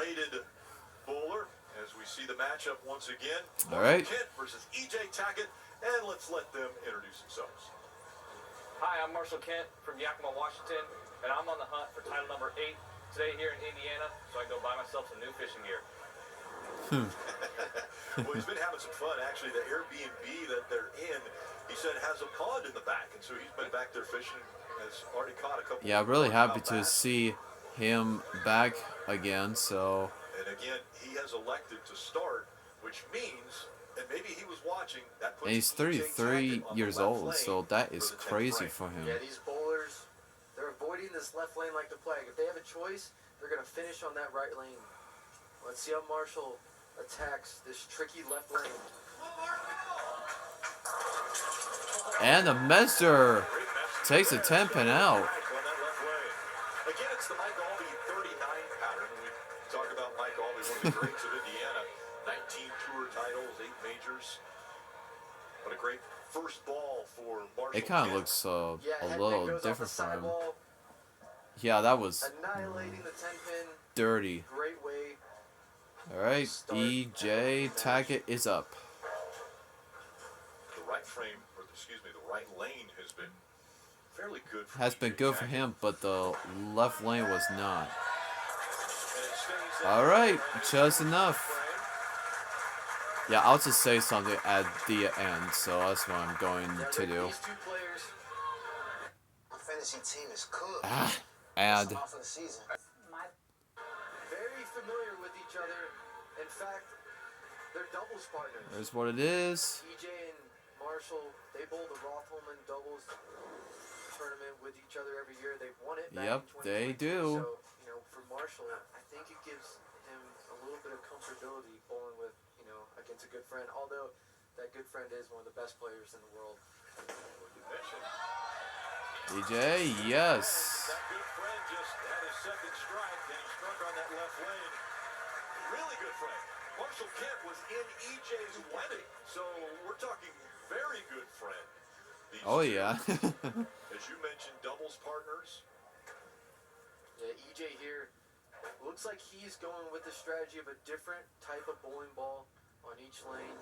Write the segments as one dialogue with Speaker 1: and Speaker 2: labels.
Speaker 1: underrated bowler as we see the matchup once again.
Speaker 2: All right.
Speaker 1: Kent versus E.J. Tackett, and let's let them introduce themselves.
Speaker 3: Hi, I'm Marshall Kent from Yakima, Washington, and I'm on the hunt for title number 8 today here in Indiana, so I can go buy myself some new fishing gear.
Speaker 1: Well, he's been having some fun. Actually, the Airbnb that they're in, he said, has a pond in the back, and so he's been back there fishing. Has already caught a couple.
Speaker 2: Yeah, really happy to see him back again. So.
Speaker 1: And again, he has elected to start, which means, and maybe he was watching. That puts
Speaker 2: And he's 33 years old, so that is crazy for him.
Speaker 4: Yeah, these bowlers, they're avoiding this left lane like the plague. If they have a choice, they're going to finish on that right lane. Let's see how Marshall attacks this tricky left lane.
Speaker 2: And the Messer takes a 10-pin out.
Speaker 1: Again, it's the Mike Albee 39 pattern. We talk about Mike Albee, one of the greats of Indiana. 19 tour titles, 8 majors. But a great first ball for Marshall.
Speaker 2: It kind of looks a little different from him. Yeah, that was dirty.
Speaker 4: Great way.
Speaker 2: All right, E.J. Tackett is up.
Speaker 1: The right frame, or excuse me, the right lane has been fairly good for
Speaker 2: Has been good for him, but the left lane was not. All right, just enough. Yeah, I'll just say something at the end, so that's what I'm going to do.
Speaker 4: These two players,
Speaker 5: my fantasy team is cooked.
Speaker 2: Add.
Speaker 4: very familiar with each other. In fact, they're doubles partners.
Speaker 2: There's what it is.
Speaker 4: EJ and Marshall, they bowl the Rotholman doubles tournament with each other every year. They've won it back in 2022.
Speaker 2: They do.
Speaker 4: So, you know, for Marshall, I think it gives him a little bit of comfortability bowling with, you know, against a good friend. Although that good friend is one of the best players in the world.
Speaker 2: EJ, yes.
Speaker 1: That good friend just had his second strike, and he struck on that left lane. Really good friend. Marshall Kent was in EJ's wedding, so we're talking very good friend. These two,
Speaker 2: Yeah.
Speaker 1: as you mentioned, doubles partners.
Speaker 4: Yeah, EJ here looks like he's going with the strategy of a different type of bowling ball on each lane.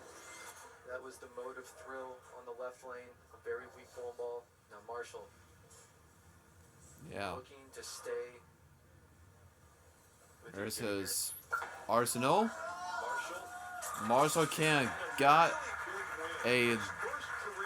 Speaker 4: That was the mode of thrill on the left lane, a very weak bowling ball. Now Marshall looking to stay.
Speaker 2: There's his arsenal. Marshall Kent got a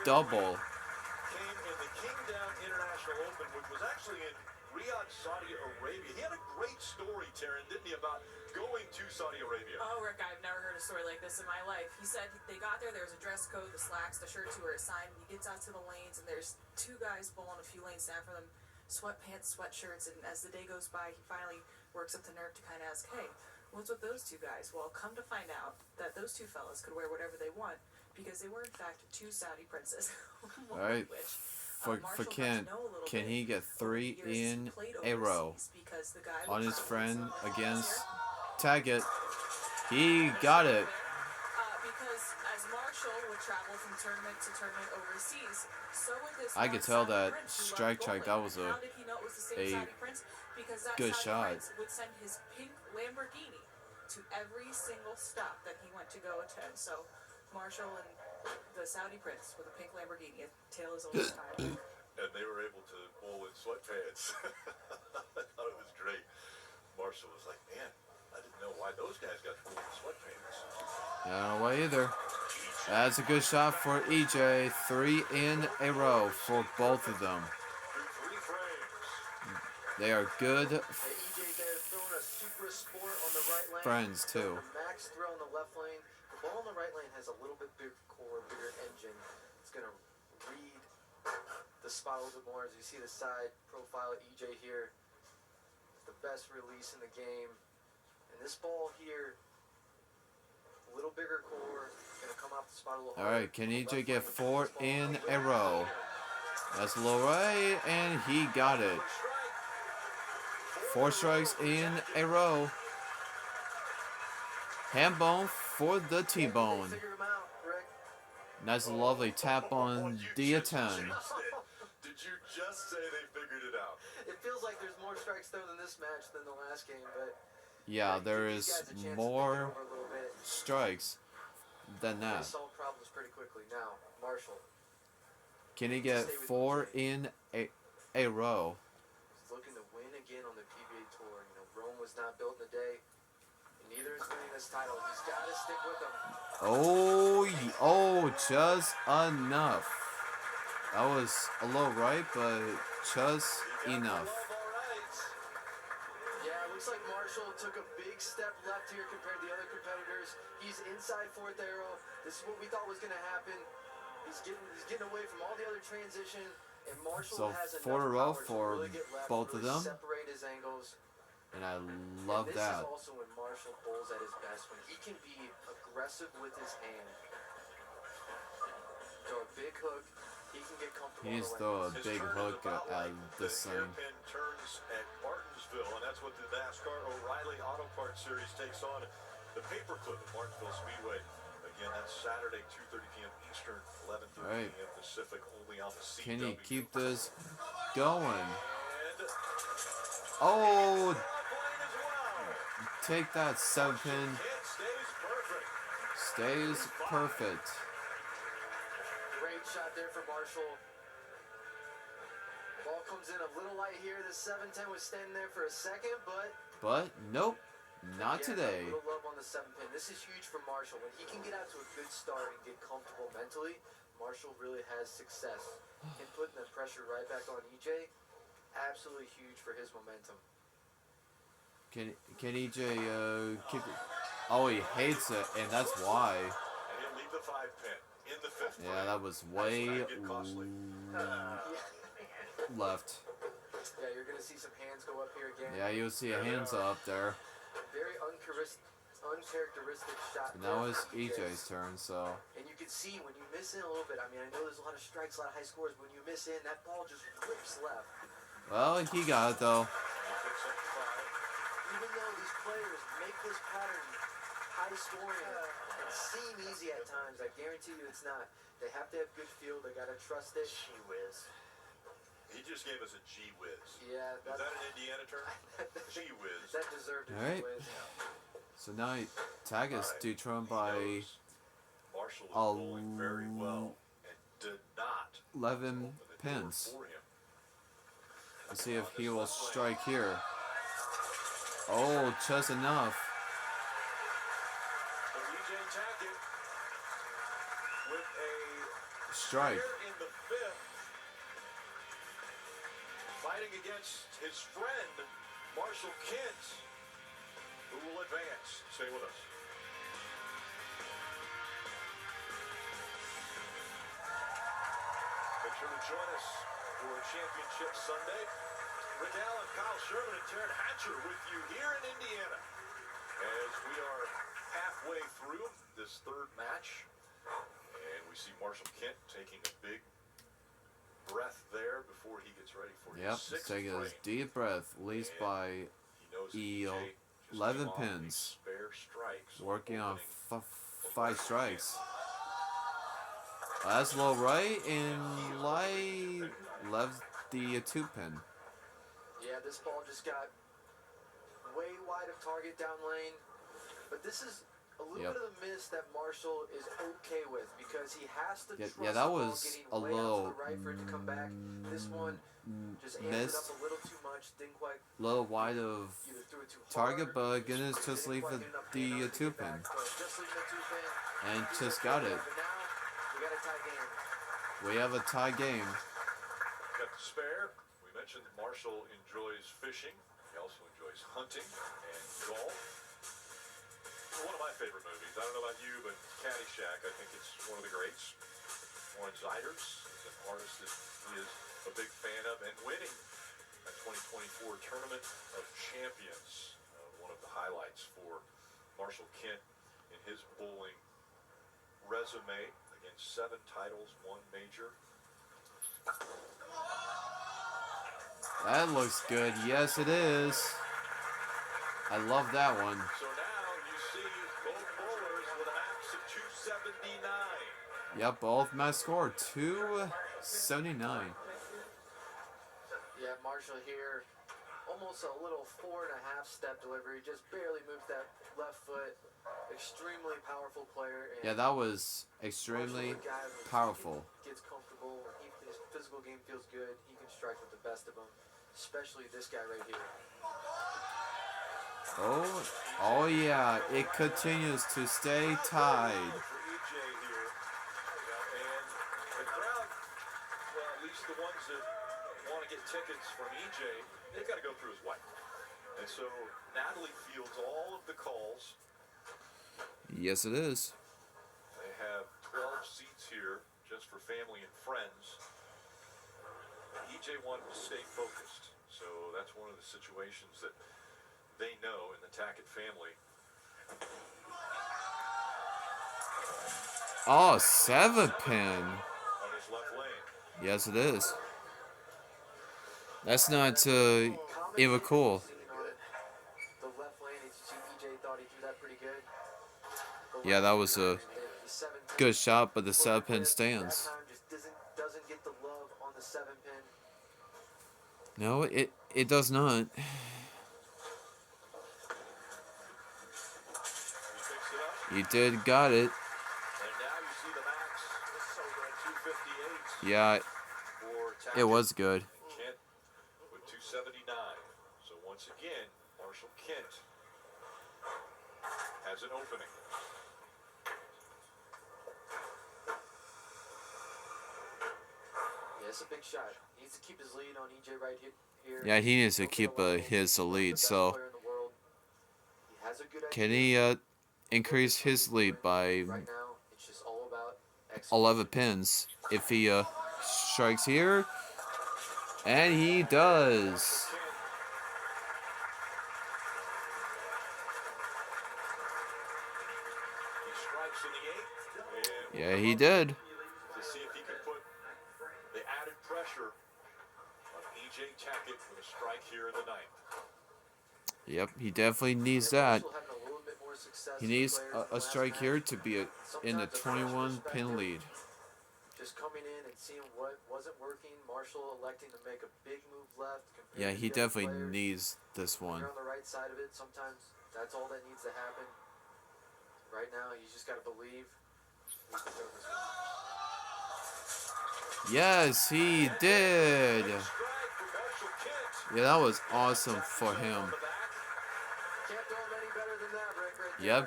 Speaker 2: double.
Speaker 1: Came in the Kingdown International Open, which was actually in Riyadh, Saudi Arabia. He had a great story, Taryn, didn't he, about going to Saudi Arabia?
Speaker 6: Oh, Rick, I've never heard a story like this in my life. He said they got there was a dress code, the slacks, the shirts were assigned. He gets out to the lanes, and there's 2 guys bowling a few lanes down for them, sweatpants, sweatshirts, and as the day goes by, he finally works up the nerve to kind of ask, hey, what's with those 2 guys? Well, come to find out that those 2 fellas could wear whatever they want because they were, in fact, 2 Saudi princes.
Speaker 2: All right. For Kent, can he get 3 in a row on his friend against Tackett? He got it.
Speaker 6: Because as Marshall would travel from tournament to tournament overseas, so would this
Speaker 2: I could tell that
Speaker 6: Prince who
Speaker 2: strike
Speaker 6: loved
Speaker 2: track, that
Speaker 6: bowling.
Speaker 2: was
Speaker 6: How did he know it was the same Saudi Prince? Because that
Speaker 2: good
Speaker 6: Saudi
Speaker 2: shot.
Speaker 6: Prince would send his pink Lamborghini to every single stop that he went to go attend. So Marshall and the Saudi Prince with a pink Lamborghini, a tale as old as time.
Speaker 1: And they were able to bowl in sweatpants. I thought it was great. Marshall was like, man, I didn't know why those guys got to bowl in sweatpants.
Speaker 2: I don't know why either. That's a good shot for EJ. 3 in a row for both of them. They are good friends too.
Speaker 4: Max throw on the left lane. The ball on the right lane has a little bit bigger core, bigger engine. It's gonna read the spot a little bit more. As you see the side profile of EJ here, the best release in the game. And this ball here, a little bigger core, gonna come off the spot a little harder.
Speaker 2: All right, can EJ get 4 in a row? That's a little right, and he got it. 4 strikes in a row. Hand bone for the T-bone. Nice lovely tap on the 10.
Speaker 1: Did you just say they figured it out?
Speaker 4: It feels like there's more strikes thrown in this match than the last game, but
Speaker 2: Yeah, there
Speaker 4: Give these
Speaker 2: is
Speaker 4: guys a chance to think it
Speaker 2: more
Speaker 4: over a little bit.
Speaker 2: strikes than
Speaker 4: They
Speaker 2: that.
Speaker 4: solve problems pretty quickly. Now, Marshall
Speaker 2: Can he get
Speaker 4: stay with
Speaker 2: 4
Speaker 4: EJ.
Speaker 2: in a row?
Speaker 4: is looking to win again on the PBA Tour. You know, Rome was not built in a day. And neither is winning this title. He's got to stick with them.
Speaker 2: Oh, just enough. That was a little right, but just enough.
Speaker 4: Yeah, it looks like Marshall took a big step left here compared to the other competitors. He's inside fourth arrow. This is what we thought was going to happen. He's getting away from all the other transition, and Marshall
Speaker 2: So
Speaker 4: has
Speaker 2: 4 in a
Speaker 4: enough
Speaker 2: row
Speaker 4: power to
Speaker 2: for
Speaker 4: really get left,
Speaker 2: both of
Speaker 4: really
Speaker 2: them.
Speaker 4: separate his angles.
Speaker 2: And I love
Speaker 4: and this
Speaker 2: that.
Speaker 4: is also when Marshall bowls at his best, when he can be aggressive with his hand. Throw a big hook, he can get comfortable.
Speaker 2: He needs to throw a big hook at this thing.
Speaker 1: Hairpin turns at Martinsville, and that's what the NASCAR O'Reilly Auto Parts Series takes on the paperclip at Martinsville Speedway. Again, that's Saturday, 2:30 p.m. Eastern, 11:30
Speaker 2: Right.
Speaker 1: p.m. Pacific, only on the CW.
Speaker 2: Can he keep this going?
Speaker 1: And
Speaker 2: Oh,
Speaker 1: as well.
Speaker 2: take that 7-pin.
Speaker 1: It stays perfect.
Speaker 2: Stays perfect.
Speaker 4: Great shot there for Marshall. Ball comes in a little light here. The 710 was standing there for a second, but
Speaker 2: Nope, not
Speaker 4: again,
Speaker 2: today.
Speaker 4: A little love on the 7-pin. This is huge for Marshall. When he can get out to a good start and get comfortable mentally, Marshall really has success. Him putting the pressure right back on EJ, absolutely huge for his momentum.
Speaker 2: Can EJ keep it? Oh, he hates it, and that's why.
Speaker 1: And he'll leave the 5-pin in the 5th.
Speaker 2: Yeah, that was way left.
Speaker 4: Yeah, you're going to see some hands go up here again.
Speaker 2: Yeah, you'll see a hands up there.
Speaker 4: Very uncharacteristic shot.
Speaker 2: And now
Speaker 4: there
Speaker 2: it's
Speaker 4: from EJ.
Speaker 2: EJ's turn, so.
Speaker 4: And you can see when you miss in a little bit, I mean, I know there's a lot of strikes, a lot of high scores, but when you miss in, that ball just rips left.
Speaker 2: Well, he got it though.
Speaker 4: Even though these players make this pattern high scoring and seem easy at times, I guarantee you it's not. They have to have good feel, they got to trust it.
Speaker 5: Gee whiz.
Speaker 1: He just gave us a gee whiz.
Speaker 4: Yeah,
Speaker 1: Is that an Indiana term? Gee whiz.
Speaker 4: that deserved a
Speaker 2: All right.
Speaker 4: win.
Speaker 2: So now Taggett's determined by
Speaker 1: Marshall was bowling very well and did not
Speaker 2: 11
Speaker 1: open the door
Speaker 2: pins.
Speaker 1: for him.
Speaker 2: Let's see if he will strike here. Oh, just enough.
Speaker 1: So EJ Tackett with a
Speaker 2: Strike.
Speaker 1: pair in the 5th, fighting against his friend Marshall Kent, who will advance. Stay with us. Make sure to join us for Championship Sunday. Rick Allen, Kyle Sherman, and Taryn Hatcher with you here in Indiana as we are halfway through this 3rd match. And we see Marshall Kent taking a big breath there before he gets ready for
Speaker 2: Yep,
Speaker 1: his 6th
Speaker 2: taking a
Speaker 1: frame.
Speaker 2: deep breath, leads by
Speaker 1: He knows that
Speaker 2: Eel,
Speaker 1: EJ just
Speaker 2: 11
Speaker 1: came off
Speaker 2: pins.
Speaker 1: these spare strikes,
Speaker 2: working on
Speaker 1: opening
Speaker 2: 5 strikes. That's low right and light left the 2-pin.
Speaker 4: Yeah, this ball just got way wide of target down lane. But this is a little
Speaker 2: Yep.
Speaker 4: bit of the miss that Marshall is okay with because he has to trust
Speaker 2: Yeah, that
Speaker 4: the ball
Speaker 2: was
Speaker 4: getting
Speaker 2: a
Speaker 4: way out
Speaker 2: little
Speaker 4: to the right for it to come back. This one just amped it
Speaker 2: missed,
Speaker 4: up a little too much, didn't quite
Speaker 2: little wide of
Speaker 4: either threw it too
Speaker 2: target,
Speaker 4: hard,
Speaker 2: but goodness, just
Speaker 4: didn't
Speaker 2: leave
Speaker 4: quite
Speaker 2: the,
Speaker 4: get enough
Speaker 2: the
Speaker 4: hand on it to get
Speaker 2: 2-pin.
Speaker 4: back, but just leaving the 2-pin.
Speaker 2: And
Speaker 4: He's
Speaker 2: just
Speaker 4: okay
Speaker 2: got
Speaker 4: with
Speaker 2: it.
Speaker 4: But now we got a tie game.
Speaker 2: We have a tie game.
Speaker 1: Got the spare. We mentioned that Marshall enjoys fishing. He also enjoys hunting and golf. One of my favorite movies. I don't know about you, but Caddyshack, I think it's one of the greats. Warren Ziders is an artist that he is a big fan of and winning a 2024 Tournament of Champions. One of the highlights for Marshall Kent in his bowling resume. Again, 7 titles, 1 major.
Speaker 2: That looks good. Yes, it is. I love that one.
Speaker 1: So now you see both bowlers with a max of 279.
Speaker 2: Yep, both match score 279.
Speaker 4: Yeah, Marshall here almost a little 4.5 step delivery, just barely moved that left foot. Extremely powerful player. And
Speaker 2: Yeah, that was extremely
Speaker 4: Marshall's a guy when
Speaker 2: powerful.
Speaker 4: he gets comfortable, when his physical game feels good, he can strike with the best of them, especially this guy right here.
Speaker 2: Oh yeah, it continues to stay tied.
Speaker 1: For EJ here. And the crowd, well, at least the ones that want to get tickets from EJ, they've got to go through his wife. And so Natalie fields all of the calls.
Speaker 2: Yes, it is.
Speaker 1: They have 12 seats here just for family and friends. EJ wanted to stay focused, so that's one of the situations that they know in the Tackett family.
Speaker 2: Oh, 7-pin.
Speaker 1: On his left lane.
Speaker 2: Yes, it is. That's not even cool.
Speaker 4: The left lane, as you see, EJ thought he threw that pretty good.
Speaker 2: Yeah, that was a good shot, but the 7-pin stands.
Speaker 4: That time just doesn't get the love on the 7-pin.
Speaker 2: No, it does not.
Speaker 1: He picks it up.
Speaker 2: You did got it.
Speaker 1: And now you see the max. 258
Speaker 2: Yeah,
Speaker 1: for Tackett.
Speaker 2: it was good.
Speaker 1: Kent with 279. So once again, Marshall Kent has an opening.
Speaker 4: Yeah, it's a big shot. He needs to keep his lead on EJ right here.
Speaker 2: Yeah, he needs to keep his lead. So can he increase his lead by
Speaker 4: Right now, it's just all about
Speaker 2: 11 pins if he strikes here? And he does.
Speaker 1: He strikes in the 8th.
Speaker 2: Yeah, he did.
Speaker 1: To see if he can put the added pressure on EJ Tackett with a strike here in the 9th.
Speaker 2: Yep, he definitely needs that. He needs a strike here to be in the 21-pin lead.
Speaker 4: Just coming in and seeing what wasn't working, Marshall electing to make a big move left.
Speaker 2: Yeah, he definitely needs this one.
Speaker 4: You're on the right side of it. Sometimes that's all that needs to happen. Right now, he's just got to believe.
Speaker 2: Yes, he did. Yeah, that was awesome for him.
Speaker 4: Can't throw him any better than that, Rick, right there.
Speaker 2: Yep,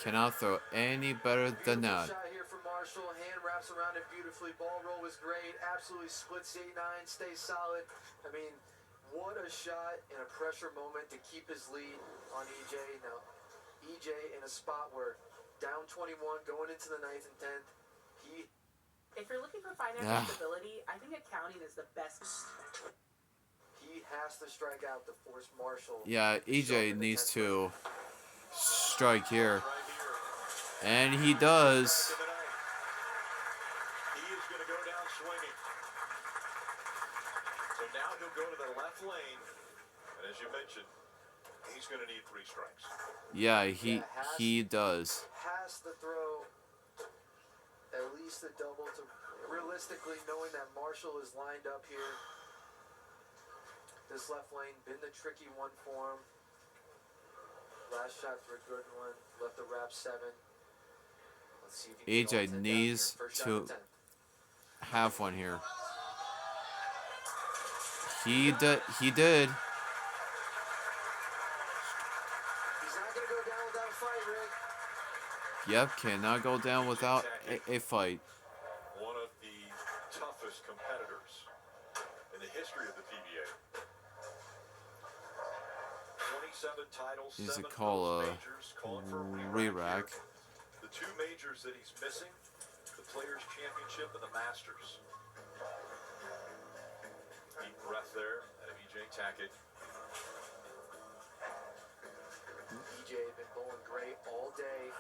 Speaker 2: cannot throw any better than that.
Speaker 4: Shot here for Marshall. Hand wraps around it beautifully. Ball roll was great. Absolutely splits the 8-9. Stays solid. I mean, what a shot in a pressure moment to keep his lead on EJ. Now, EJ in a spot where down 21, going into the 9th and 10th,
Speaker 7: if you're looking for financial stability, I think accounting is the best.
Speaker 4: He has to strike out to force Marshall.
Speaker 2: Yeah, EJ needs to strike here. And he does.
Speaker 1: He is going to go down swinging. So now he'll go to the left lane. And as you mentioned, he's going to need 3 strikes.
Speaker 2: Yeah, he does.
Speaker 4: Has to throw at least a double to realistically knowing that Marshall is lined up here. This left lane been the tricky one for him. Last shot for a good one. Left the wrap 7. Let's see if he can
Speaker 2: EJ needs to have one here. He did.
Speaker 4: He's not gonna go down without a fight, Rick.
Speaker 2: Yep, cannot go down without a fight.
Speaker 1: One of the toughest competitors in the history of the PBA. 27 titles,
Speaker 2: Needs to
Speaker 1: 7
Speaker 2: call a
Speaker 1: majors, calling for a
Speaker 2: re-rack.
Speaker 1: here. The 2 majors that he's missing, the Players' Championship and the Masters. Deep breath there out of EJ Tackett.
Speaker 4: EJ been bowling great all day,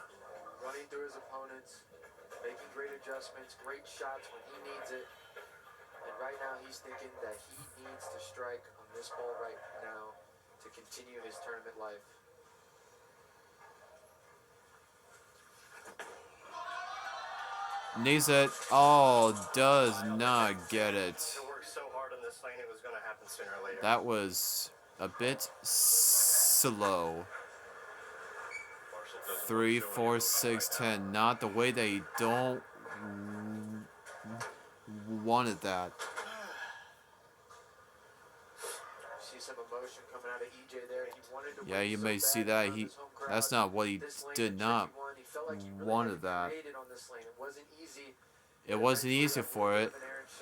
Speaker 4: running through his opponents, making great adjustments, great shots when he needs it. And right now he's thinking that he needs to strike on this ball right now to continue his tournament life.
Speaker 2: Needs it. Oh, does not get it.
Speaker 8: To work so hard on this lane, it was going to happen
Speaker 4: sooner or later.
Speaker 2: That was a bit slow.
Speaker 1: Marshall doesn't
Speaker 2: 3,
Speaker 1: show any
Speaker 2: 4,
Speaker 1: emotion
Speaker 2: 6,
Speaker 1: right now.
Speaker 2: 10. Not the way they don't wanted that.
Speaker 4: See some emotion coming out of EJ there. He wanted to
Speaker 2: Yeah,
Speaker 4: win
Speaker 2: you
Speaker 4: so
Speaker 2: may see
Speaker 4: bad in
Speaker 2: that
Speaker 4: front of
Speaker 2: he.
Speaker 4: his home crowd.
Speaker 2: That's not what he
Speaker 4: This lane,
Speaker 2: did
Speaker 4: the
Speaker 2: not
Speaker 4: tricky one, he felt like he really
Speaker 2: wanted
Speaker 4: had
Speaker 2: that.
Speaker 4: created on this lane. It wasn't easy.
Speaker 2: It wasn't easy for it,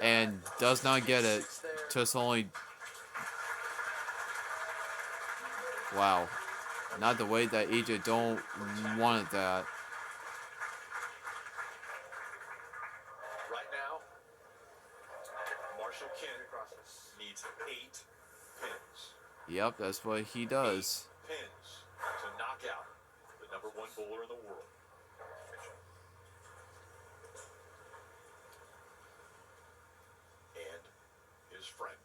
Speaker 2: and does not get it. Just only. Wow, not the way that EJ don't wanted that.
Speaker 1: Right now, Marshall Kent needs 8 pins.
Speaker 2: Yep, that's what he does.
Speaker 1: 8 pins to knock out the #1 bowler in the world. And his friend.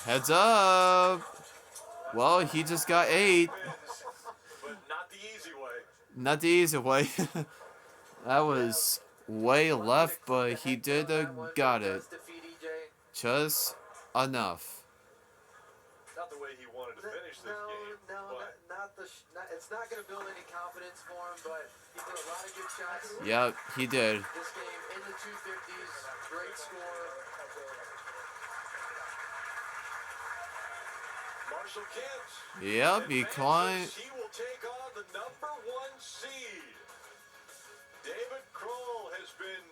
Speaker 2: Heads up. Well, he just got 8.
Speaker 1: But not the easy way.
Speaker 2: Not the easy way. That was way left, but he did got it. Just enough.
Speaker 1: Not the way he wanted to finish this game. But
Speaker 4: It's not going to build any confidence for him, but he did a lot of good shots.
Speaker 2: Yep, he did.
Speaker 4: This game in the 250s, great score.
Speaker 1: Marshall Kent.
Speaker 2: Yep, he climbed.
Speaker 1: He will take on the #1 seed. David Kroll has been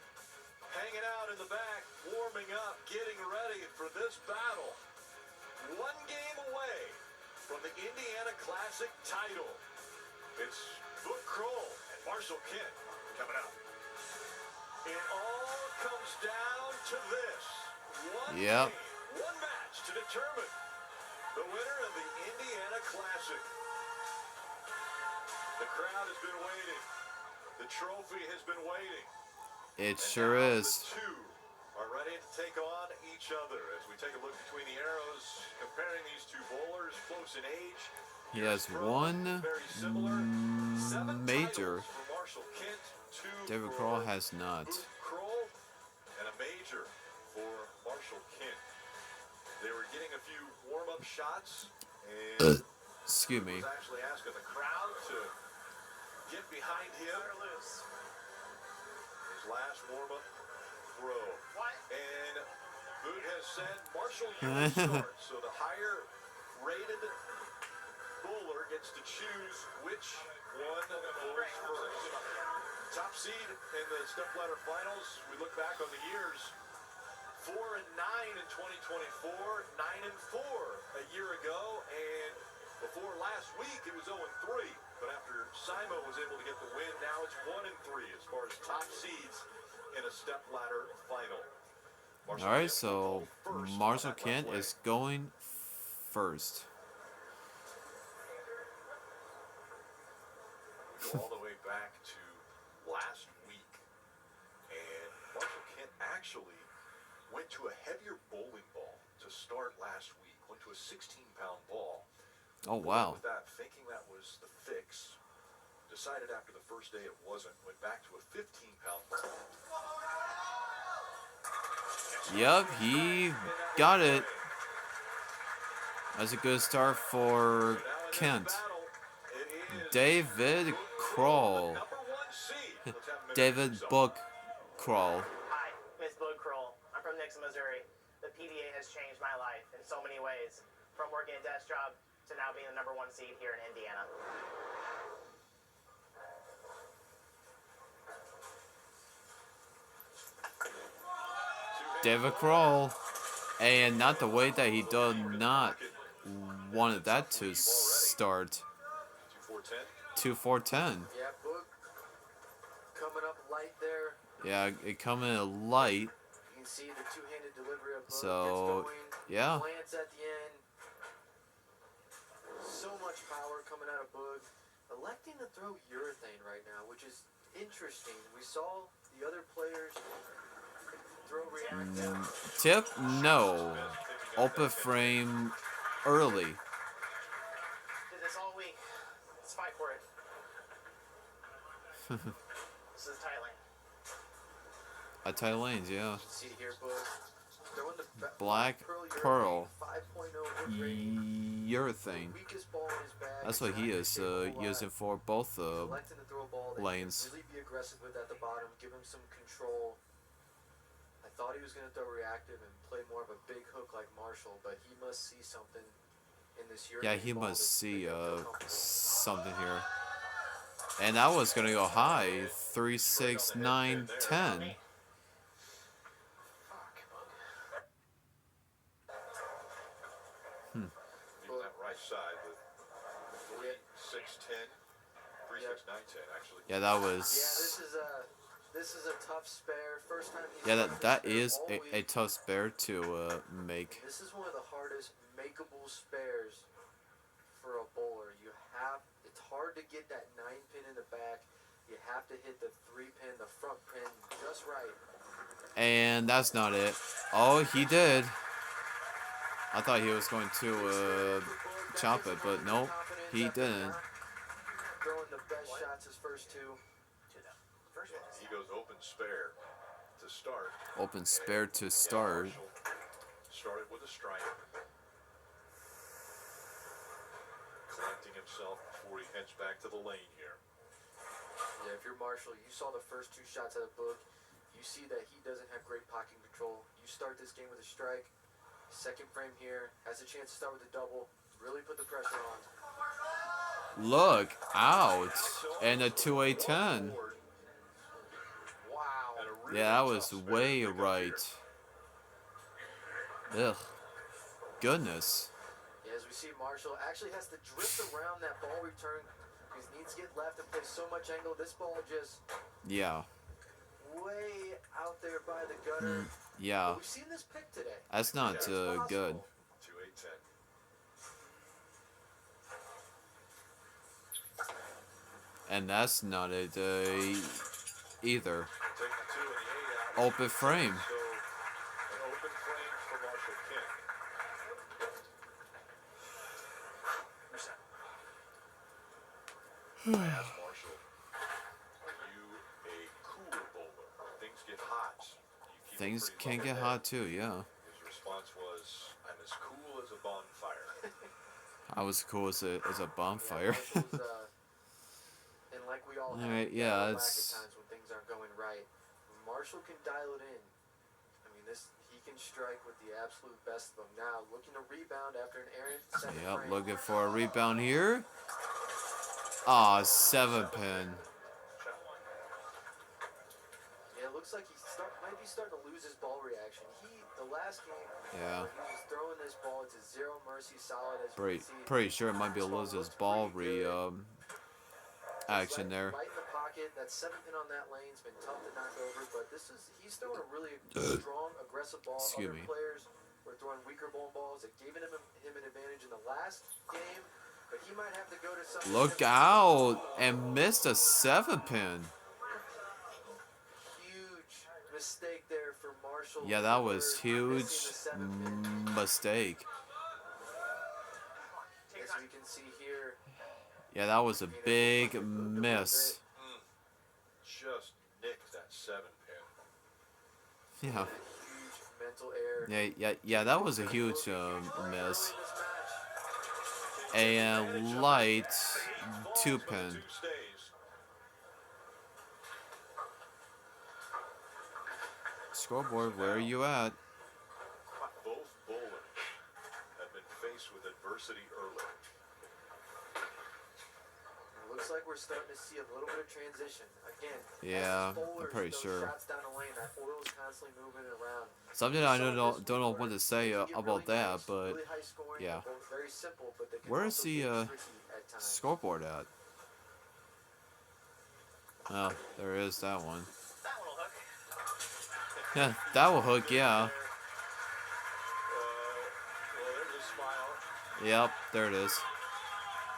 Speaker 1: hanging out in the back, warming up, getting ready for this battle. 1 game away from the Indiana Classic title. It's Book Kroll and Marshall Kent coming up. It all comes down to this. One
Speaker 2: Yep.
Speaker 1: game, 1 match to determine the winner of the Indiana Classic. The crowd has been waiting. The trophy has been waiting.
Speaker 2: It
Speaker 1: And
Speaker 2: sure
Speaker 1: now
Speaker 2: is.
Speaker 1: The 2 are ready to take on each other as we take a look between the arrows, comparing these 2 bowlers close in age.
Speaker 2: He has one
Speaker 1: Very similar. 7
Speaker 2: major.
Speaker 1: titles for Marshall Kent, 2
Speaker 2: David
Speaker 1: for
Speaker 2: Kroll has not.
Speaker 1: Boot Kroll, and a major for Marshall Kent. They were getting a few warm-up shots, and
Speaker 2: Excuse me.
Speaker 1: was actually asking the crowd to get behind him. His last warm-up throw. And Boot has said, Marshall, you will start. So the higher rated bowler gets to choose which one bowls first. Top seed in the stepladder finals. We look back on the years. 4-9 in 2024, 9-4 a year ago, and before last week it was 0-3. But after Simo was able to get the win, now it's 1-3 as far as top seeds in a stepladder final.
Speaker 2: All right, so Marshall Kent is going first.
Speaker 1: We go all the way back to last week, and Marshall Kent actually went to a heavier bowling ball to start last week. Went to a 16-pound ball.
Speaker 2: Oh, wow.
Speaker 1: With that, thinking that was the fix, decided after the first day it wasn't. Went back to a 15-pound ball.
Speaker 2: Yep, he got it. That's a good start for Kent. David Kroll. David Book Kroll.
Speaker 8: Hi, Miss Book Kroll. I'm from Nixon, Missouri. The PBA has changed my life in so many ways, from working a desk job to now being the #1 seed here in Indiana.
Speaker 2: David Kroll. And not the way that he did not wanted that to start. 2-4-10.
Speaker 4: Yeah, Book coming up light there.
Speaker 2: Yeah, it coming in light.
Speaker 4: You can see the two-handed delivery of Book.
Speaker 2: So,
Speaker 4: gets going,
Speaker 2: yeah.
Speaker 4: Plants at the end. So much power coming out of Book. Electing to throw urethane right now, which is interesting. We saw the other players throw reactive.
Speaker 2: Tip? No. Open frame early.
Speaker 8: Did this all week. Let's fight for it. This is tight lane.
Speaker 2: At tight lanes, yeah.
Speaker 4: See here, Book. Throwing the
Speaker 2: Black Pearl.
Speaker 4: 5.0 hook rating.
Speaker 2: Urethane.
Speaker 4: Weakest ball in his bag.
Speaker 2: That's what he
Speaker 4: Not
Speaker 2: is
Speaker 4: gonna take a whole
Speaker 2: using
Speaker 4: lot.
Speaker 2: for both
Speaker 4: Electing to throw a ball that he
Speaker 2: lanes.
Speaker 4: can really be aggressive with at the bottom, give him some control. I thought he was going to throw reactive and play more of a big hook like Marshall, but he must see something in this year.
Speaker 2: Yeah, he must see something here. And that was gonna go high. 3, 6, 9, 10.
Speaker 1: Even that right side with 3, 6, 10. 3, 6, 9, 10, actually.
Speaker 2: Yeah, that was.
Speaker 4: Yeah, this is a tough spare. First time he's
Speaker 2: Yeah,
Speaker 4: done
Speaker 2: that
Speaker 4: this
Speaker 2: is
Speaker 4: spare all
Speaker 2: a
Speaker 4: week.
Speaker 2: tough spare to make.
Speaker 4: This is one of the hardest makeable spares for a bowler. It's hard to get that 9 pin in the back. You have to hit the 3 pin, the front pin just right.
Speaker 2: And that's not it. Oh, he did. I thought he was going to chop it, but nope, he didn't.
Speaker 4: Throwing the best shots his first two.
Speaker 1: He goes open spare to start.
Speaker 2: Open spare to start.
Speaker 1: Started with a strike. Collecting himself before he heads back to the lane here.
Speaker 4: Yeah, if you're Marshall, you saw the first 2 shots out of the book. You see that he doesn't have great pocket control. You start this game with a strike. Second frame here, has a chance to start with a double. Really put the pressure on.
Speaker 2: Look out! And a 2-8-10.
Speaker 4: Wow.
Speaker 2: Yeah, that was way right. Ugh. Goodness.
Speaker 4: Yeah, as we see, Marshall actually has to drift around that ball return because he needs to get left and play so much angle. This ball just
Speaker 2: Yeah.
Speaker 4: way out there by the gutter.
Speaker 2: Yeah.
Speaker 4: But we've seen this pick today.
Speaker 2: That's not good.
Speaker 1: 2, 8, 10.
Speaker 2: And that's not it either.
Speaker 1: Take the 2 and the 8 out.
Speaker 2: Open frame.
Speaker 1: So, an open frame for Marshall Kent. I asked Marshall, are you a cooler bowler? Things get hot. You keep it
Speaker 2: Things
Speaker 1: pretty
Speaker 2: can
Speaker 1: level
Speaker 2: get
Speaker 1: head.
Speaker 2: hot too, yeah.
Speaker 1: His response was, I'm as cool as a bonfire.
Speaker 2: I was cool as a
Speaker 4: Yeah,
Speaker 2: bonfire.
Speaker 4: Marshall's, and like we all have,
Speaker 2: Alright,
Speaker 4: we
Speaker 2: yeah,
Speaker 4: have a lack
Speaker 2: it's-
Speaker 4: of times when things aren't going right. Marshall can dial it in. I mean, he can strike with the absolute best of them. Now, looking to rebound after an errant second
Speaker 2: Yep,
Speaker 4: frame.
Speaker 2: looking for a rebound here. Ah, 7 pin.
Speaker 4: Yeah, it looks like he might be starting to lose his ball reaction. The last game,
Speaker 2: Yeah.
Speaker 4: he was throwing this ball to zero mercy solid as you can see.
Speaker 2: Pretty sure it might be a lose his ball action there.
Speaker 4: Right in the pocket. That 7 pin on that lane's been tough to knock over, but he's throwing a really strong, aggressive ball.
Speaker 2: Excuse
Speaker 4: Other
Speaker 2: me.
Speaker 4: players were throwing weaker bowling balls. It gave him an advantage in the last game, but he might have to go to something.
Speaker 2: Look out! And missed a 7 pin.
Speaker 4: Huge mistake there for Marshall.
Speaker 2: Yeah, that was huge
Speaker 4: Missing the 7 pin.
Speaker 2: mistake.
Speaker 4: As we can see here,
Speaker 2: Yeah, that was a big miss.
Speaker 1: Just nicked that 7 pin.
Speaker 2: Yeah.
Speaker 4: huge mental error.
Speaker 2: Yeah, that was a huge miss.
Speaker 4: In this match.
Speaker 2: And light 2 pin.
Speaker 1: 2 stays.
Speaker 2: Scoreboard, where are you at?
Speaker 1: Both bowlers have been faced with adversity early.
Speaker 4: It looks like we're starting to see a little bit of transition. Again,
Speaker 2: Yeah,
Speaker 4: as these bowlers,
Speaker 2: I'm pretty
Speaker 4: those
Speaker 2: sure.
Speaker 4: shots down the lane, that oil's constantly moving around.
Speaker 2: Something I don't know what to say
Speaker 4: They can get
Speaker 2: about
Speaker 4: really
Speaker 2: that,
Speaker 4: nice,
Speaker 2: but
Speaker 4: really high scoring,
Speaker 2: yeah.
Speaker 4: they're both very simple, but they can
Speaker 2: Where is
Speaker 4: also
Speaker 2: the,
Speaker 4: get tricky at times.
Speaker 2: scoreboard at? Oh, there is that one.
Speaker 8: That one will hook.
Speaker 2: Yeah, that will hook, yeah.
Speaker 1: Well, there's a smile.
Speaker 2: Yep, there it is.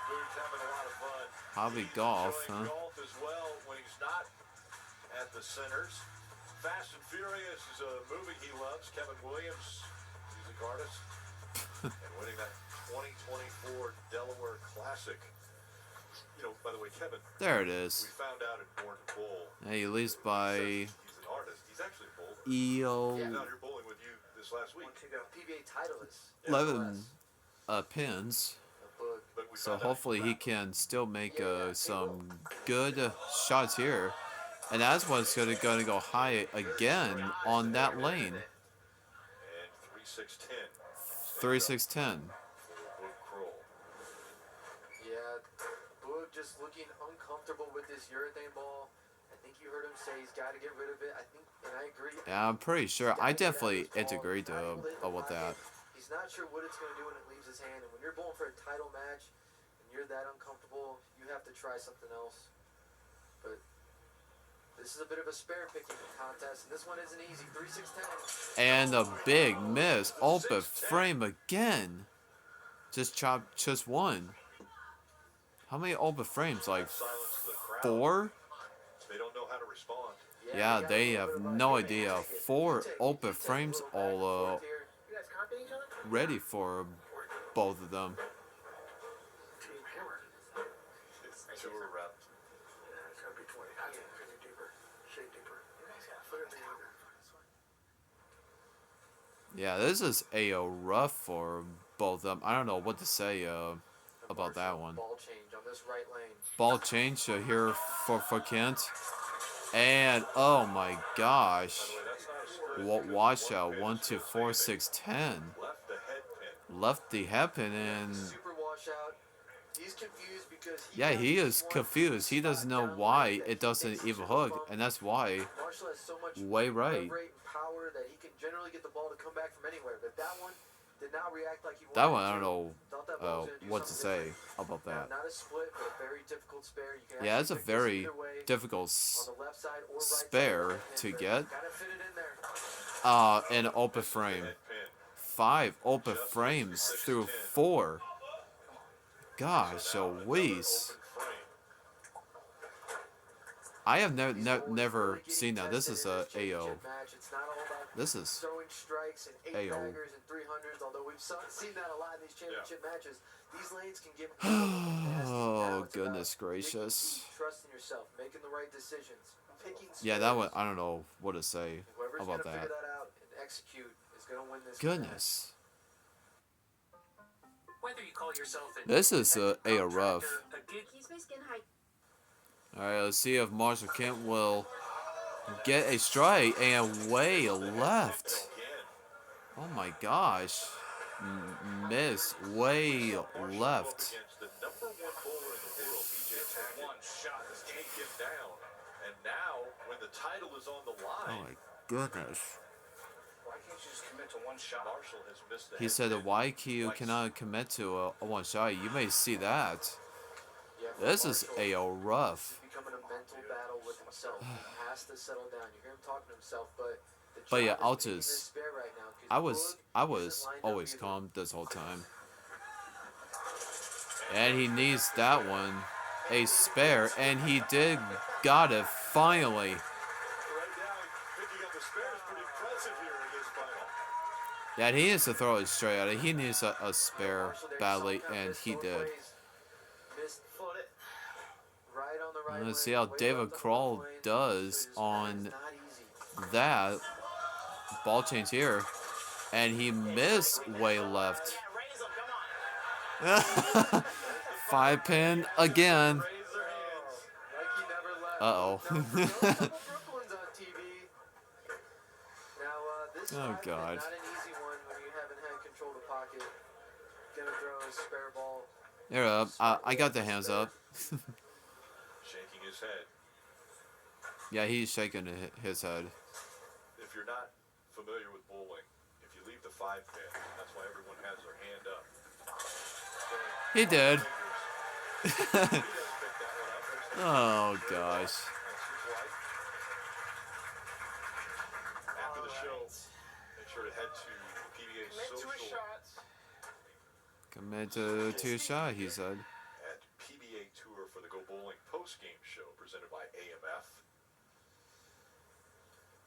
Speaker 1: Boog's having a lot of fun.
Speaker 2: Hobby
Speaker 1: He's
Speaker 2: golf,
Speaker 1: enjoying
Speaker 2: huh?
Speaker 1: golf as well when he's not at the centers. Fast and Furious is a movie he loves. Kevin Williams, music artist, and winning that 2024 Delaware Classic. You know, by the way, Kevin,
Speaker 2: There it
Speaker 1: we
Speaker 2: is.
Speaker 1: found out at Born to Bowl.
Speaker 2: Hey, at least by
Speaker 1: He's an artist. He's actually bowled.
Speaker 2: EO
Speaker 1: Down here bowling with you this last week.
Speaker 4: PBA titleist.
Speaker 2: 11 pins.
Speaker 1: But we
Speaker 2: So
Speaker 1: found out
Speaker 2: hopefully
Speaker 1: you
Speaker 2: he
Speaker 1: wrapped.
Speaker 2: can still make some good shots here. And that's what's gonna go high again on that lane.
Speaker 1: And 3-6-10.
Speaker 2: 3-6-10.
Speaker 1: Boog Kroll.
Speaker 4: Yeah, Boog just looking uncomfortable with this urethane ball. I think you heard him say he's got to get rid of it. I think, and I agree.
Speaker 2: Yeah, I'm pretty sure. I definitely agree
Speaker 4: Not able to hit the
Speaker 2: with that.
Speaker 4: pocket. He's not sure what it's going to do when it leaves his hand. And when you're bowling for a title match and you're that uncomfortable, you have to try something else. But this is a bit of a spare picking contest, and this one isn't easy. 3-6-10.
Speaker 2: And a big miss. Open frame again. Just one. How many open frames? Like
Speaker 1: Silence the crowd.
Speaker 2: 4?
Speaker 1: They don't know how to respond.
Speaker 2: Yeah, they have no idea. 4 open frames all
Speaker 8: You guys copying each other?
Speaker 2: ready for both of them.
Speaker 5: Team Hammer.
Speaker 1: It's tour rep.
Speaker 5: Yeah, it's gotta be 20. I think 50 deeper. Shade deeper.
Speaker 8: You guys got
Speaker 5: Put it in the other.
Speaker 2: Yeah, this is a rough for both of them. I don't know what to say about that one.
Speaker 4: Ball change on this right lane.
Speaker 2: Ball change here for Kent. And oh my gosh. Watch out. 1, 2, 4, 6, 10.
Speaker 1: Left the head pin.
Speaker 2: Left the head pin and
Speaker 4: Super washout. He's confused because
Speaker 2: yeah, he is confused. He doesn't know why it doesn't even hook, and that's why.
Speaker 4: Marshall has so much
Speaker 2: Way right.
Speaker 4: rate and power that he can generally get the ball to come back from anywhere. But that one did not react like he wanted
Speaker 2: That one, I
Speaker 4: to.
Speaker 2: don't know
Speaker 4: Thought that ball was gonna do
Speaker 2: what to
Speaker 4: something
Speaker 2: say
Speaker 4: different.
Speaker 2: about
Speaker 4: Now,
Speaker 2: that.
Speaker 4: not a split, but a very difficult spare. You can
Speaker 2: Yeah, it's a
Speaker 4: actually pick this
Speaker 2: very
Speaker 4: either way,
Speaker 2: difficult
Speaker 4: on the left side or right side
Speaker 2: spare
Speaker 4: of the right
Speaker 2: to
Speaker 4: hand, but
Speaker 2: get.
Speaker 4: gotta fit it in there.
Speaker 2: An open frame.
Speaker 1: Head pin.
Speaker 2: 5 open frames through 4. Gosh, Louise.
Speaker 1: Open frame.
Speaker 2: I have
Speaker 4: These bowlers
Speaker 2: never
Speaker 4: really getting
Speaker 2: seen that. This
Speaker 4: tested
Speaker 2: is
Speaker 4: in
Speaker 2: a
Speaker 4: this championship
Speaker 2: AO.
Speaker 4: match. It's not all about
Speaker 2: This is
Speaker 4: throwing strikes and eight
Speaker 2: AO.
Speaker 4: baggers and 300s, although we've seen that a lot in these championship matches. These lanes can give
Speaker 2: Oh, goodness gracious.
Speaker 4: Trust in yourself, making the right decisions, picking
Speaker 2: Yeah, that one,
Speaker 4: spares.
Speaker 2: I don't know what to say
Speaker 4: Whoever's
Speaker 2: about
Speaker 4: gonna
Speaker 2: that.
Speaker 4: figure that out and execute is gonna win this
Speaker 2: Goodness.
Speaker 9: Whether you call yourself an
Speaker 2: This is a
Speaker 9: independent
Speaker 2: rough.
Speaker 9: contractor, a gig
Speaker 7: Keeps my skin high.
Speaker 2: Alright, let's see if Marshall Kent will get a strike and way left.
Speaker 1: Again.
Speaker 2: Oh my gosh. Miss way left.
Speaker 1: Against the number 1 bowler in the world, BJ Tackett.
Speaker 3: One shot this game.
Speaker 1: Take him down. And now, when the title is on the
Speaker 2: Oh
Speaker 1: line,
Speaker 2: my goodness.
Speaker 3: Why can't you just commit to one shot?
Speaker 1: Marshall has missed the
Speaker 2: He
Speaker 1: head
Speaker 2: said
Speaker 1: pin
Speaker 2: why you
Speaker 1: twice.
Speaker 2: cannot commit to a one shot. You may see that.
Speaker 4: Yeah, for
Speaker 2: This is
Speaker 4: Marshall,
Speaker 2: a rough.
Speaker 4: it's becoming a mental battle with himself. He has to settle down. You hear him talking to himself, but the
Speaker 2: But yeah,
Speaker 4: job is
Speaker 2: I'll
Speaker 4: picking this
Speaker 2: just-
Speaker 4: spare right now, 'cause
Speaker 2: I was
Speaker 4: Boog isn't lined up
Speaker 2: always
Speaker 4: either.
Speaker 2: calm this whole time. And he needs that one. A spare, and he did got it finally.
Speaker 1: Right now, picking up the spare is pretty impressive here in this final.
Speaker 2: Yeah, he needs to throw it straight at it. He needs a spare
Speaker 4: Marshall there,
Speaker 2: badly,
Speaker 4: somehow
Speaker 2: and
Speaker 4: missed
Speaker 2: he
Speaker 4: both
Speaker 2: did.
Speaker 4: ways. Missed
Speaker 8: Float it.
Speaker 4: right on the right
Speaker 2: Let's
Speaker 4: lane,
Speaker 2: see how
Speaker 4: way
Speaker 2: David
Speaker 4: left on the
Speaker 2: Kroll
Speaker 4: left lane.
Speaker 2: does
Speaker 4: This is
Speaker 2: on
Speaker 4: not easy.
Speaker 2: that. Ball change here. And he missed way left.
Speaker 8: Yeah, raise them. Come on.
Speaker 2: 5 pin again.
Speaker 1: Raise their hands.
Speaker 4: Like he never left.
Speaker 2: Uh-oh.
Speaker 4: Now, Brooklyn's on TV. Now, this
Speaker 2: Oh,
Speaker 4: five pin,
Speaker 2: God.
Speaker 4: not an easy one when you haven't had control of the pocket. Gonna throw a spare ball.
Speaker 2: There up. I got the hands up.
Speaker 1: Shaking his head.
Speaker 2: Yeah, he's shaking his head.
Speaker 1: If you're not familiar with bowling, if you leave the 5 pin, that's why everyone has their hand up.
Speaker 2: He did.
Speaker 1: He doesn't pick that one up.
Speaker 2: Oh gosh.
Speaker 1: That's his wife. After the show, make sure to head to PBA
Speaker 8: Commit to a
Speaker 1: social
Speaker 8: shot.
Speaker 2: Commit to 2 shot, he said.
Speaker 1: at PBA Tour for the Go Bowling post-game show presented by AMF.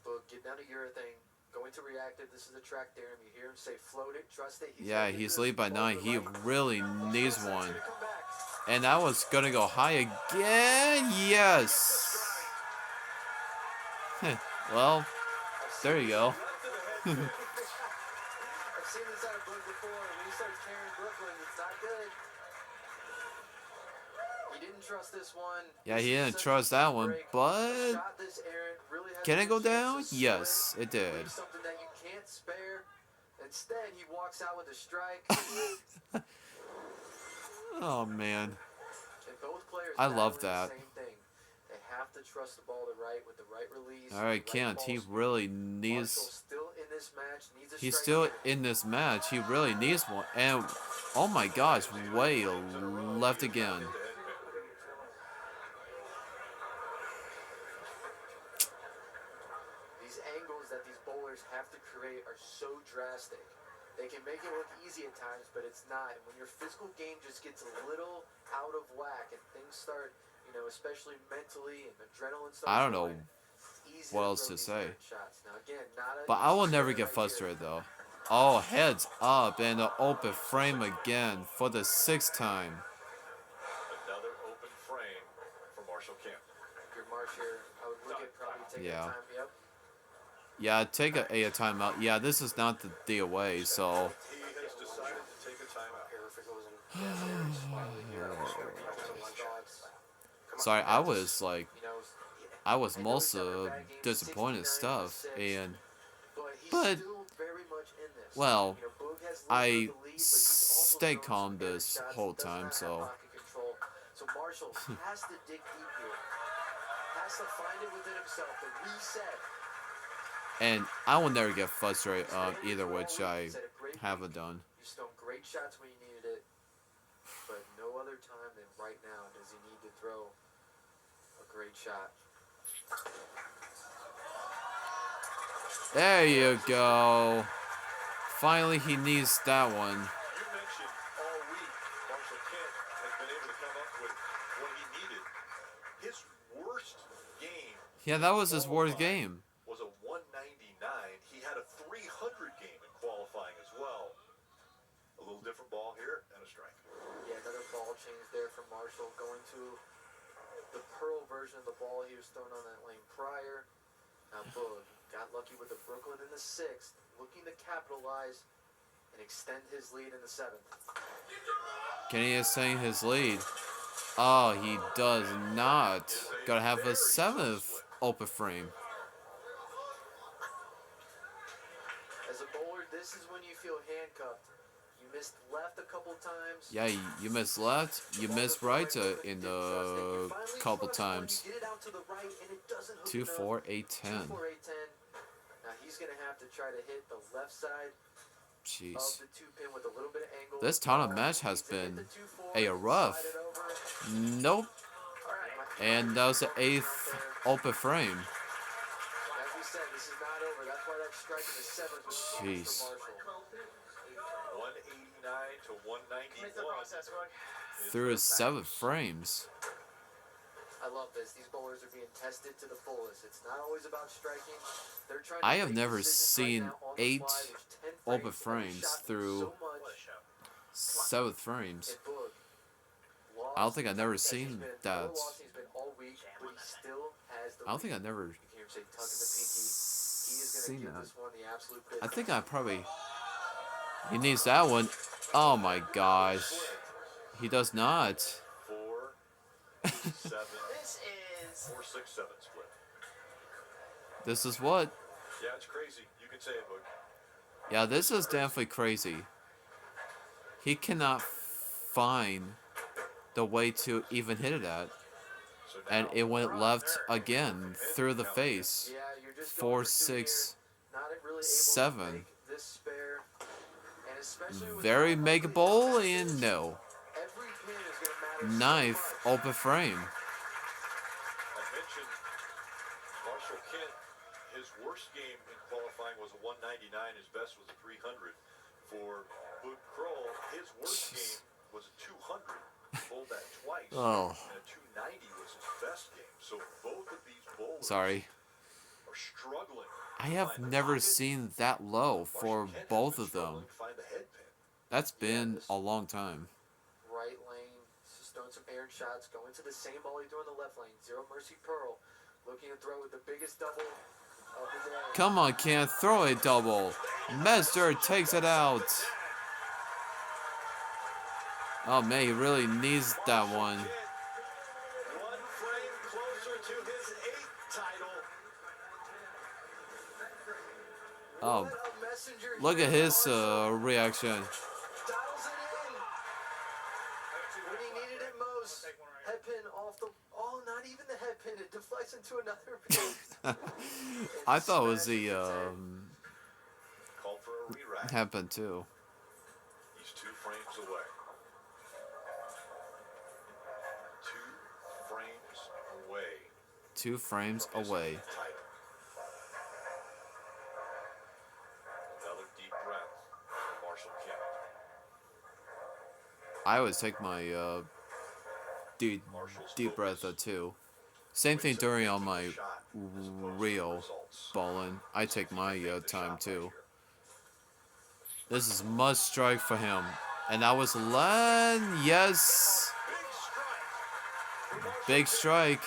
Speaker 4: But get down to urethane. Going to reactive. This is a track theorem. You hear him say float it, trust it.
Speaker 2: Yeah,
Speaker 4: gonna
Speaker 2: he's
Speaker 4: do
Speaker 2: lead by
Speaker 4: this
Speaker 2: 9.
Speaker 4: over
Speaker 2: He
Speaker 4: right.
Speaker 2: really needs
Speaker 4: He's
Speaker 2: one.
Speaker 4: gonna come back.
Speaker 2: And that was gonna go high again. Yes. Well, There you go.
Speaker 4: I've seen this out of Boog before. When he starts carrying Brooklyn, it's not good. He didn't trust this one.
Speaker 2: Yeah,
Speaker 4: This
Speaker 2: he
Speaker 4: is
Speaker 2: didn't
Speaker 4: such a
Speaker 2: trust
Speaker 4: easy
Speaker 2: that one,
Speaker 4: break. A
Speaker 2: but
Speaker 4: shot this errant really has
Speaker 2: can
Speaker 4: a
Speaker 2: it go
Speaker 4: good chance
Speaker 2: down?
Speaker 4: to split,
Speaker 2: Yes, it did.
Speaker 4: leave something that you can't spare. Instead, he walks out with a strike.
Speaker 2: Oh man,
Speaker 4: And both players
Speaker 2: I love
Speaker 4: battling
Speaker 2: that.
Speaker 4: the same thing. They have to trust the ball to right with the right release.
Speaker 2: All right,
Speaker 4: the right
Speaker 2: Kent. He
Speaker 4: ball speed.
Speaker 2: really
Speaker 4: Marshall
Speaker 2: needs.
Speaker 4: still in this match, needs a
Speaker 2: He's
Speaker 4: strike
Speaker 2: still
Speaker 4: here.
Speaker 2: in this match. He really needs one. And oh my gosh, way left again.
Speaker 4: These angles that these bowlers have to create are so drastic. They can make it look easy at times, but it's not. And when your physical game just gets a little out of whack and things start, especially mentally and adrenaline starts
Speaker 2: I don't know
Speaker 4: flowing, it's easy
Speaker 2: what
Speaker 4: to
Speaker 2: else
Speaker 4: throw
Speaker 2: to
Speaker 4: these
Speaker 2: say.
Speaker 4: errant shots. Now again, not a
Speaker 2: But I will
Speaker 4: easy
Speaker 2: never
Speaker 4: play
Speaker 2: get
Speaker 4: right
Speaker 2: frustrated
Speaker 4: here.
Speaker 2: though. Oh, heads up and the open frame again for the 6th time.
Speaker 1: Another open frame for Marshall Kent.
Speaker 4: If you're Marsh here, I would look at probably taking
Speaker 2: Yeah.
Speaker 4: time. Yep.
Speaker 2: Yeah, take a timeout. Yeah, this is not the away, so
Speaker 1: He has decided to take a timeout.
Speaker 2: sorry. I was like,
Speaker 4: You know,
Speaker 2: I was
Speaker 4: I know he's
Speaker 2: most
Speaker 4: having a
Speaker 2: of
Speaker 4: bad game,
Speaker 2: disappointed
Speaker 4: 69
Speaker 2: stuff,
Speaker 4: to 6,
Speaker 2: and
Speaker 4: he's
Speaker 2: but
Speaker 4: still very much in this.
Speaker 2: well,
Speaker 4: Boog has
Speaker 2: I
Speaker 4: little of the lead, but he's also
Speaker 2: stayed
Speaker 4: thrown
Speaker 2: calm
Speaker 4: some
Speaker 2: this
Speaker 4: errant shots.
Speaker 2: whole
Speaker 4: He does
Speaker 2: time,
Speaker 4: not have
Speaker 2: so
Speaker 4: pocket control. So Marshall has to dig deep here. Has to find it within himself to reset.
Speaker 2: and I will never get frustrated either, which I haven't done.
Speaker 4: You've thrown great shots when you needed it, but no other time than right now does he need to throw a great shot.
Speaker 2: There you go. Finally, he needs that one.
Speaker 1: You mentioned all week Marshall Kent has been able to come up with what he needed. His worst game
Speaker 2: Yeah, that was his worst game.
Speaker 1: was a 199. He had a 300 game in qualifying as well. A little different ball here and a strike.
Speaker 4: Yeah, another ball change there from Marshall, going to the Pearl version of the ball he was throwing on that lane prior. Now Boog got lucky with the Brooklyn in the 6th, looking to capitalize and extend his lead in the 7th.
Speaker 2: Can he extend his lead? Oh, he does not. Gotta have a 7th open frame.
Speaker 4: As a bowler, this is when you feel handcuffed. You missed left a couple times.
Speaker 2: Yeah, you missed left, you missed right in the couple times. 2, 4, 8, 10.
Speaker 4: 2, 4, 8, 10. Now he's gonna have to try to hit the left side
Speaker 2: Jeez.
Speaker 4: of the 2-pin with a little bit of angle.
Speaker 2: This tournament match has been a rough. Nope. And that was the 8th open frame.
Speaker 4: As we said, this is not over. That's why that strike in the 7th was huge
Speaker 2: Jeez.
Speaker 4: for Marshall.
Speaker 1: 189 to 191.
Speaker 8: It's the process, Boog.
Speaker 2: Through his 7 frames.
Speaker 4: I love this. These bowlers are being tested to the fullest. It's not always about striking. They're trying to
Speaker 2: I have
Speaker 4: make
Speaker 2: never
Speaker 4: decisions right
Speaker 2: seen
Speaker 4: now on the
Speaker 2: 8
Speaker 4: fly. There's 10
Speaker 2: open
Speaker 4: frames. Every
Speaker 2: frames
Speaker 4: shot means
Speaker 2: through
Speaker 4: so much.
Speaker 2: 7 frames.
Speaker 4: And Boog lost.
Speaker 2: I don't think I've never
Speaker 4: Yes,
Speaker 2: seen
Speaker 4: he's been
Speaker 2: that.
Speaker 4: lost. He's been all week, but he still has the
Speaker 2: I don't think
Speaker 4: lead.
Speaker 2: I've never
Speaker 4: You can hear him say, tucking the pinky. He is
Speaker 2: seen
Speaker 4: going to give
Speaker 2: that.
Speaker 4: this one the absolute
Speaker 2: I
Speaker 4: business.
Speaker 2: think I probably. He needs that one. Oh my gosh. He does not.
Speaker 1: 4, 7,
Speaker 8: This is
Speaker 1: 4, 6, 7 split.
Speaker 2: This is what?
Speaker 1: Yeah, it's crazy. You can say it, Boog.
Speaker 2: Yeah, this is definitely crazy. He cannot find the way to even hit it at.
Speaker 1: So
Speaker 2: And
Speaker 1: now
Speaker 2: it went left again through the face.
Speaker 4: Yeah, you're just
Speaker 2: 4,
Speaker 4: going for 2
Speaker 2: 6.
Speaker 4: here. Not really able to
Speaker 2: 7.
Speaker 4: make this spare. And especially with
Speaker 2: Very
Speaker 4: how
Speaker 2: makeable
Speaker 4: ugly
Speaker 2: and
Speaker 4: this is,
Speaker 2: no.
Speaker 4: every pin is gonna matter so
Speaker 2: 9th
Speaker 4: much.
Speaker 2: open frame.
Speaker 1: I mentioned Marshall Kent. His worst game in qualifying was a 199. His best was a 300. For Boog Kroll, his worst game was a 200. He bowled that twice.
Speaker 2: Oh.
Speaker 1: And a 290 was his best game. So both of these bowlers
Speaker 2: Sorry.
Speaker 1: are struggling.
Speaker 2: I have never seen that low for both of them.
Speaker 1: Find the head pin.
Speaker 2: That's been a long time.
Speaker 4: Right lane, just throwing some errant shots, going to the same ball he threw in the left lane. Zero Mercy Pearl, looking to throw with the biggest double of the day.
Speaker 2: Come on, Kent. Throw a double. Mester takes it out. Oh, man, he really needs that one.
Speaker 1: One frame closer to his 8th title.
Speaker 2: Oh,
Speaker 4: What a messenger
Speaker 2: look
Speaker 4: here
Speaker 2: at
Speaker 4: from
Speaker 2: his
Speaker 4: Marshall.
Speaker 2: reaction.
Speaker 4: Dials it in. When he needed it most. Headpin off the... Oh, not even the headpin. It deflects into another pin.
Speaker 2: I thought it was the
Speaker 1: Called for a re-rack.
Speaker 2: headpin too.
Speaker 1: He's 2 frames away. 2 frames away.
Speaker 2: 2 frames
Speaker 1: from his
Speaker 2: away.
Speaker 1: 8th title. Another deep breath from Marshall Kent.
Speaker 2: I always take my deep breath too. Same thing during on my real bowling. I take my time too. This is must strike for him, and that was Len. Yes, big strike.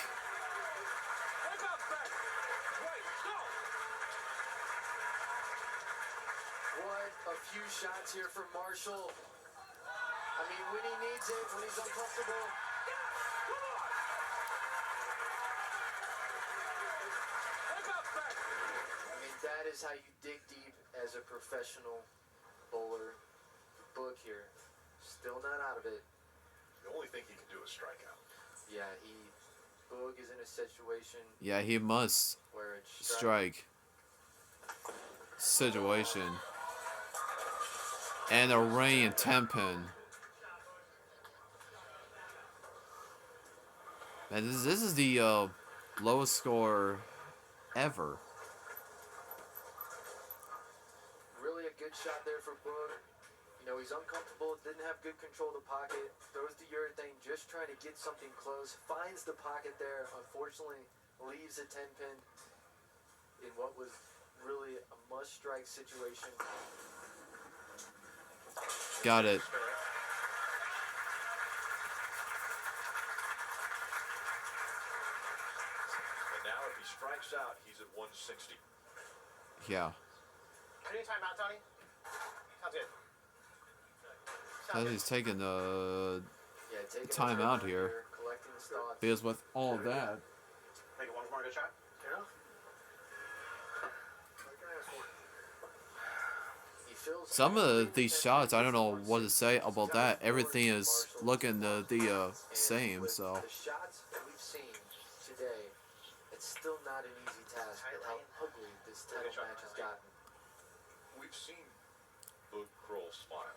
Speaker 4: What a few shots here from Marshall. I mean, when he needs it, when he's uncomfortable. I mean, that is how you dig deep as a professional bowler. Book here. Still not out of it.
Speaker 1: The only thing he can do is strike out.
Speaker 4: Yeah, Boog is in a situation
Speaker 2: Yeah, he must
Speaker 4: where it's
Speaker 2: strike situation. And a rain 10 pin. Man, this is the lowest score ever.
Speaker 4: Really a good shot there for Boog. You know, he's uncomfortable, didn't have good control of the pocket, throws the urethane, just trying to get something close, finds the pocket there, unfortunately leaves a 10 pin in what was really a must-strike situation.
Speaker 2: Got it.
Speaker 1: And now if he strikes out, he's at 160.
Speaker 2: Yeah.
Speaker 8: Any timeout, Tony? Sounds good.
Speaker 2: He's taking the
Speaker 4: Yeah, taking
Speaker 2: time out here.
Speaker 4: collecting his thoughts.
Speaker 2: Because with all of that,
Speaker 8: Make it one more good shot.
Speaker 5: Yeah? What can I ask for?
Speaker 4: He feels
Speaker 2: some of these shots, I don't know what to say about that. Everything is looking the same,
Speaker 4: with
Speaker 2: so.
Speaker 4: the shots that we've seen today, it's still not an easy task with how ugly this title match has gotten.
Speaker 1: We've seen Boog Kroll smile.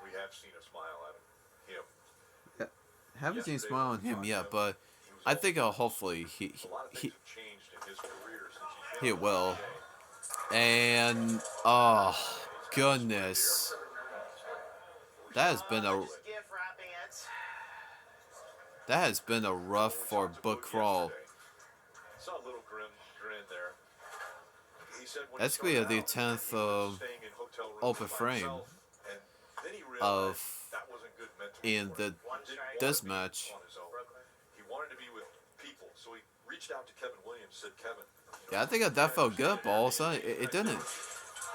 Speaker 1: We have seen a smile out of him.
Speaker 2: Haven't seen smile on him yet, but I think hopefully
Speaker 1: A lot of things have changed in his career since he's
Speaker 2: he
Speaker 1: been
Speaker 2: will.
Speaker 1: on PBA.
Speaker 2: And oh goodness, that has been a
Speaker 8: Just gift wrapping it.
Speaker 2: rough for Boog Kroll.
Speaker 1: Saw a little grin there. He said when
Speaker 2: That's
Speaker 1: he
Speaker 2: gonna be
Speaker 1: started
Speaker 2: the 10th
Speaker 1: out, he was staying in hotel rooms
Speaker 2: open
Speaker 1: by
Speaker 2: frame
Speaker 1: himself, and then he realized
Speaker 2: of
Speaker 1: that wasn't good mentally
Speaker 2: in
Speaker 1: for
Speaker 2: the
Speaker 1: him. Didn't
Speaker 2: this
Speaker 1: want to be
Speaker 2: match.
Speaker 1: on his own. He wanted to be with people, so he reached out to Kevin Williams, said, Kevin,
Speaker 2: Yeah, I think that felt good, but all of a sudden it didn't.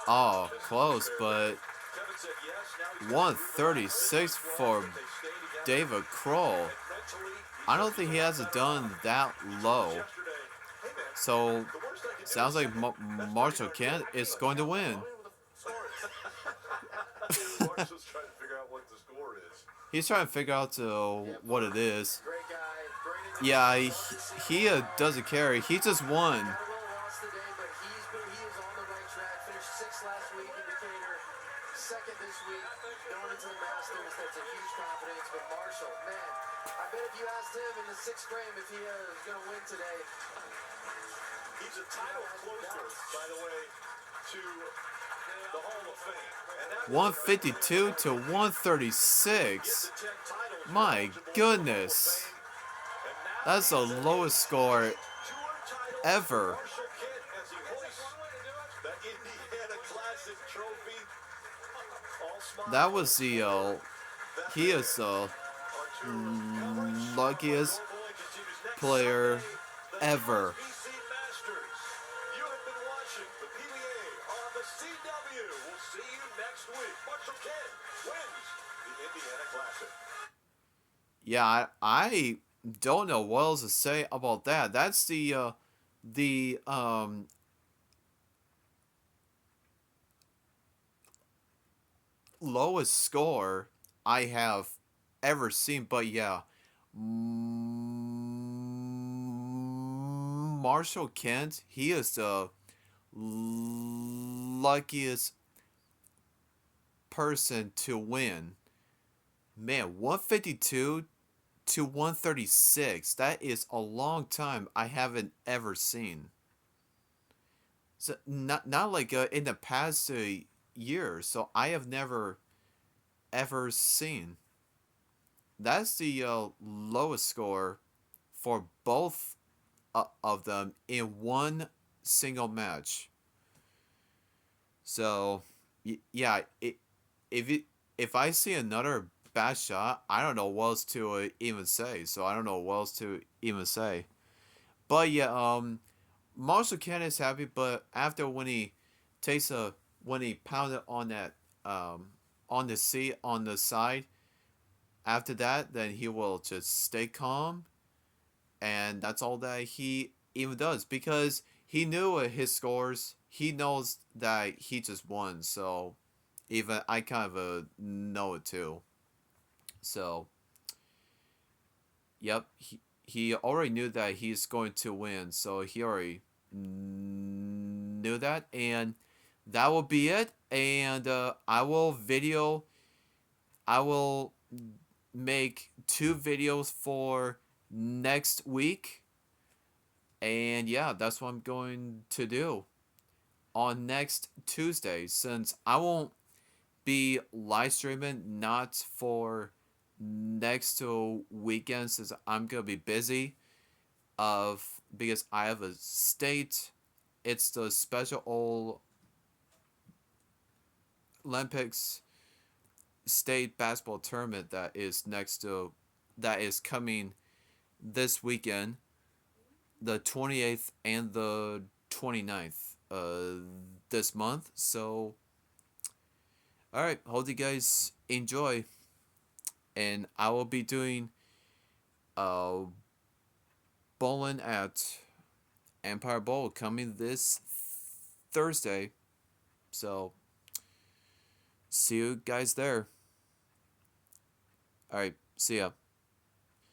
Speaker 2: Oh, close, but
Speaker 1: Kevin said yes, now he's
Speaker 2: 136 for David Kroll. I don't think he has it done that low. So sounds like Marshall Kent is going to win.
Speaker 1: Marshall's trying to figure out what the score is.
Speaker 2: He's trying to figure out what it is.
Speaker 4: Great guy.
Speaker 2: Yeah, he doesn't care. He just won.
Speaker 4: Had a little loss today, but he is on the right track. Finished 6th last week in Decatur, 2nd this week, going into the Masters. That's a huge confidence. But Marshall, man, I bet if you asked him in the 6th frame if he is going to win today,
Speaker 1: He's a title closer, by the way, to the Hall of Fame. And that
Speaker 2: 152 to 136. My goodness. That's the lowest score ever.
Speaker 1: Marshall Kent as he hoists the Indiana Classic trophy. All smiles.
Speaker 2: That was the he is the luckiest player ever.
Speaker 1: BC Masters. You have been wins the Indiana Classic.
Speaker 2: Yeah, I don't know what else to say about that. That's the lowest score I have ever seen. But yeah, Marshall Kent, he is the luckiest person to win. Man, 152 to 136. That is a long time I haven't ever seen. So not like in the past year. So I have never ever seen. That's the lowest score for both of them in one single match. So yeah, if it if I see another bad shot, I don't know what else to even say. So I don't know what else to even say. But yeah, Marshall Ken is happy, but after when he pounded on that on the seat on the side, after that, then he will just stay calm, and that's all that he even does because he knew his scores. He knows that he just won, so even I kind of know it too. So, yep, he already knew that he's going to win, so he already knew that, and that will be it. And I will make 2 videos for next week, and yeah, that's what I'm going to do on next Tuesday, since I won't be live streaming not for next to weekends, since I'm gonna be busy of because I have a state. It's the Special Olympics state basketball tournament that is coming this weekend, the 28th and the 29th this month. So all right, hope you guys enjoy, and I will be doing uh bowling at Empire Bowl coming this Thursday. So see you guys there. All right, see ya.